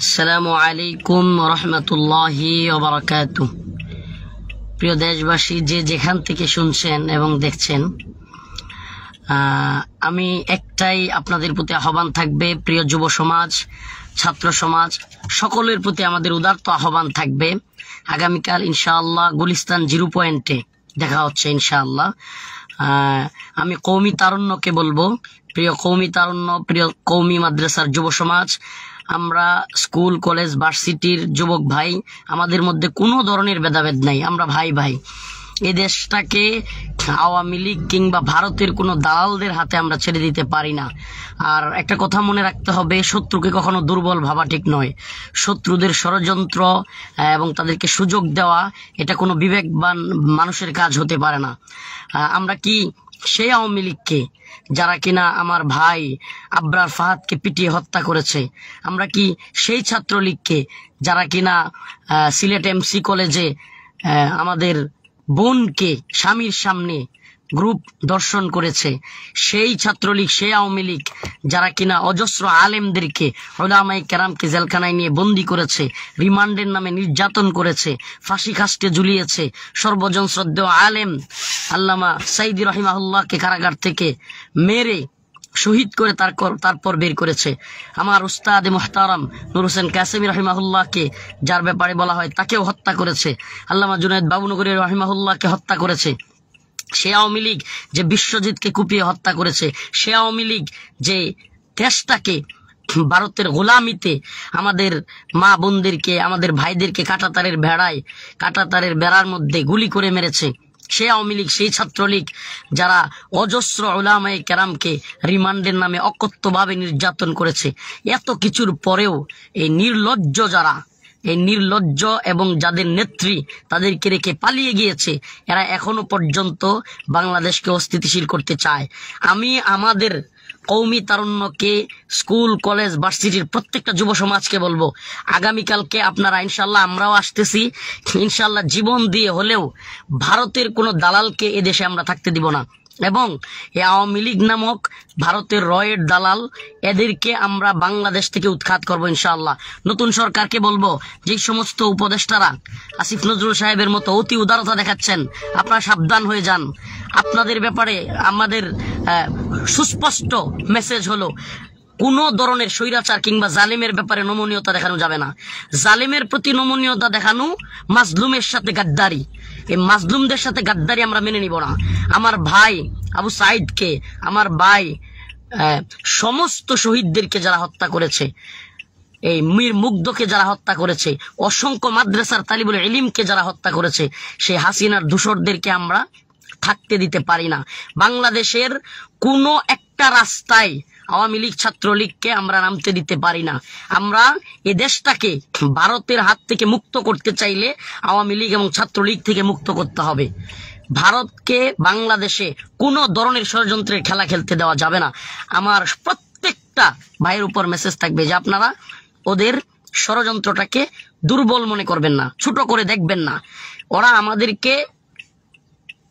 আসসালামু আলাইকুম রহমতুল্লাহি ওয়া বারাকাতুহু। প্রিয় দেশবাসী, যে যেখান থেকে শুনছেন এবং দেখছেন, আমি একটাই আপনাদের প্রতি আহ্বান থাকবে। প্রিয় যুব সমাজ, ছাত্র সমাজ, সকলের প্রতি আমাদের উদারত আহ্বান থাকবে। আগামীকাল ইনশাআল্লাহ গুলিস্তান 0 পয়েন্টে দেখা হচ্ছে ইনশাআল্লাহ। আমি কওমি তারুণ্যকে বলবো, প্রিয় কওমি তারুণ্য, প্রিয় কওমি মাদ্রাসার যুব সমাজ, আমরা স্কুল কলেজ ভার্সিটির যুবক ভাই, আমাদের মধ্যে কোনো ধরনের ভেদাভেদ নাই, আমরা ভাই ভাই। এই দেশটাকে আওয়ামী লীগ কিংবা ভারতের কোনো দালালদের হাতে আমরা ছেড়ে দিতে পারি না। আর একটা কথা মনে রাখতে হবে, শত্রুকে কখনো দুর্বল ভাবা ঠিক নয়। শত্রুদের ষড়যন্ত্র এবং তাদেরকে সুযোগ দেওয়া, এটা কোনো বিবেকবান মানুষের কাজ হতে পারে না। আমরা কি সেই আওয়ামী লীগকে যারা কিনা আমার ভাই আবরার ফাহাদকে পিটিয়ে হত্যা করেছে, আমরা কি সেই ছাত্রলীগকে যারা কিনা সিলেট এমসি কলেজে আমাদের বোনকে স্বামীর সামনে গ্রুপ দর্শন করেছে, সেই ছাত্রলীগ, সেই আওয়ামী লীগ যারা কিনা অজস্র আলেমদেরকে, উলামায়ে কেরামকে জেলখানায় নিয়ে বন্দি করেছে, রিমান্ডের নামে নির্যাতন করেছে, ফাঁসি কাস্টে ঝুলিয়েছে, সর্বজন শ্রদ্ধেয় আলেম আল্লামা সাইদি রহিমাহুল্লাহকে কারাগার থেকে মেরে শহীদ করে তারপর বের করেছে, আমার উস্তাদ মুহতারাম নূর হোসেন কাসেমি রহিমাহুল্লাহকে, যার ব্যাপারে বলা হয়, তাকেও হত্যা করেছে, আল্লামা জুনায়েদ বাবুনগরী রহিমাহুল্লাহকে হত্যা করেছে। সে আওয়ামী লীগ যে বিশ্বজিৎকে কুপিয়ে হত্যা করেছে, সে আওয়ামী লীগ যে দেশটাকে ভারতের গোলামিতে আমাদের মা বোনদেরকে, আমাদের ভাইদেরকে কাঁটাতারের বেড়ার মধ্যে গুলি করে মেরেছে, সে আওয়ামী লীগ, সেই ছাত্রলীগ যারা অজস্র উলামায়ে কেরামকে রিমান্ডের নামে অকথ্যভাবে নির্যাতন করেছে। এত কিছুর পরেও এই নির্লজ্জ এবং যাদের নেত্রী তাদেরকে রেখে পালিয়ে গিয়েছে, এরা এখনো পর্যন্ত বাংলাদেশকে অস্থিতিশীল করতে চায়। আমি আমাদের কওমি তারুণ্যকে, স্কুল কলেজ ভার্সিটির প্রত্যেকটা যুব সমাজকে বলবো, আগামীকালকে আপনারা ইনশাল্লাহ, আমরাও আসতেছি ইনশাল্লাহ, জীবন দিয়ে হলেও ভারতের কোনো দালালকে এদেশে আমরা থাকতে দিব না। এবং এই আওয়ামী লীগ নামক ভারতের রয়ের দালাল, এদেরকে আমরা বাংলাদেশ থেকে উৎখাত করবো ইনশাআল্লাহ। নতুন সরকারকে বলবো, যে সমস্ত উপদেষ্টারা আসিফ নজরুল সাহেবের মতো অতি উদারতা দেখাচ্ছেন, আপনারা সাবধান হয়ে যান। আপনাদের ব্যাপারে আমাদের সুস্পষ্ট মেসেজ হলো, কোনো ধরনের স্বৈরাচার কিংবা জালিমের ব্যাপারে নমনীয়তা দেখানো যাবে না। জালিমের প্রতি নমনীয়তা দেখানো মাজলুমের সাথে গাদ্দারি, এই মাজলুমদের সাথে গাদ্দারি আমরা মেনে নিব না। আমার ভাই আবু সাইদকে, আমার ভাই সমস্ত শহীদদেরকে যারা হত্যা করেছে, এই মীর মুগ্ধকে যারা হত্যা করেছে, অসংখ্য মাদ্রাসার তালিবুল ইলমকে যারা হত্যা করেছে, সেই হাসিনার দূষরদেরকে আমরা থাকতে দিতে পারি না। বাংলাদেশের কোনো একটা রাস্তায় আওয়ামী লীগ ছাত্রলীগকে আমরা নামতে দিতে পারি না। আমরা এ দেশটাকে ভারতের হাত থেকে মুক্ত করতে চাইলে আওয়ামী লীগ এবং ছাত্রলীগ থেকে মুক্ত করতে হবে। ভারতকে বাংলাদেশে কোনো ধরনের ষড়যন্ত্রের খেলা খেলতে দেওয়া যাবে না। আমার প্রত্যেকটা ভাইয়ের উপর মেসেজ থাকবে যে আপনারা ওদের ষড়যন্ত্রটাকে দুর্বল মনে করবেন না, ছোট করে দেখবেন না। ওরা আমাদেরকে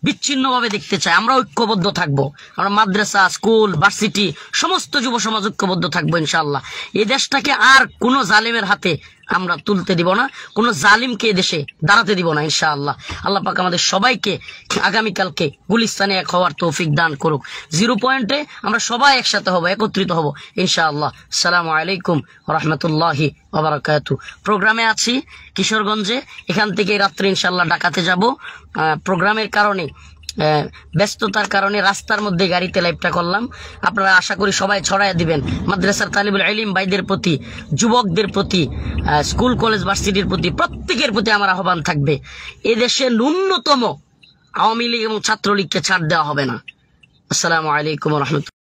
বিচ্ছিন্নভাবে দেখতে চায়, আমরা ঐক্যবদ্ধ থাকবো। আমরা মাদ্রাসা, স্কুল, ভার্সিটি, সমস্ত যুব সমাজ ঐক্যবদ্ধ থাকবো ইনশাআল্লাহ। এই দেশটাকে আর কোনো জালিমের হাতে আমরা তুলতে দিব না, কোনো জালিমকে এদেশে দাঁড়াতে দিব না ইনশাআল্লাহ। আল্লাহ পাক আমাদের সবাইকে আগামীকালকে গুলিস্তানে এক হওয়ার তৌফিক দান করুক। 0 পয়েন্টে আমরা সবাই একসাথে হব, একত্রিত হব ইনশাআল্লাহ। আসসালামু আলাইকুম রহমতুল্লাহি ওয়া বারাকাতুহু। প্রোগ্রামে আছি কিশোরগঞ্জে, এখান থেকে রাত্রে ইনশাআল্লাহ ঢাকাতে যাব। প্রোগ্রামের কারণে, ব্যস্ততার কারণে রাস্তার মধ্যে গাড়িতে লাইভটা করলাম। আপনারা আশা করি সবাই ছড়ায় দিবেন। মাদ্রাসার তালিবুল ইলম ভাইদের প্রতি, যুবকদের প্রতি, স্কুল কলেজ ভার্সিটির প্রতি, প্রত্যেকের প্রতি আমার আহ্বান থাকবে, এদেশে ন্যূনতম আওয়ামী লীগ এবং ছাত্রলীগকে ছাড় দেওয়া হবে না। আসসালামু আলাইকুম রহমতুল্লাহ।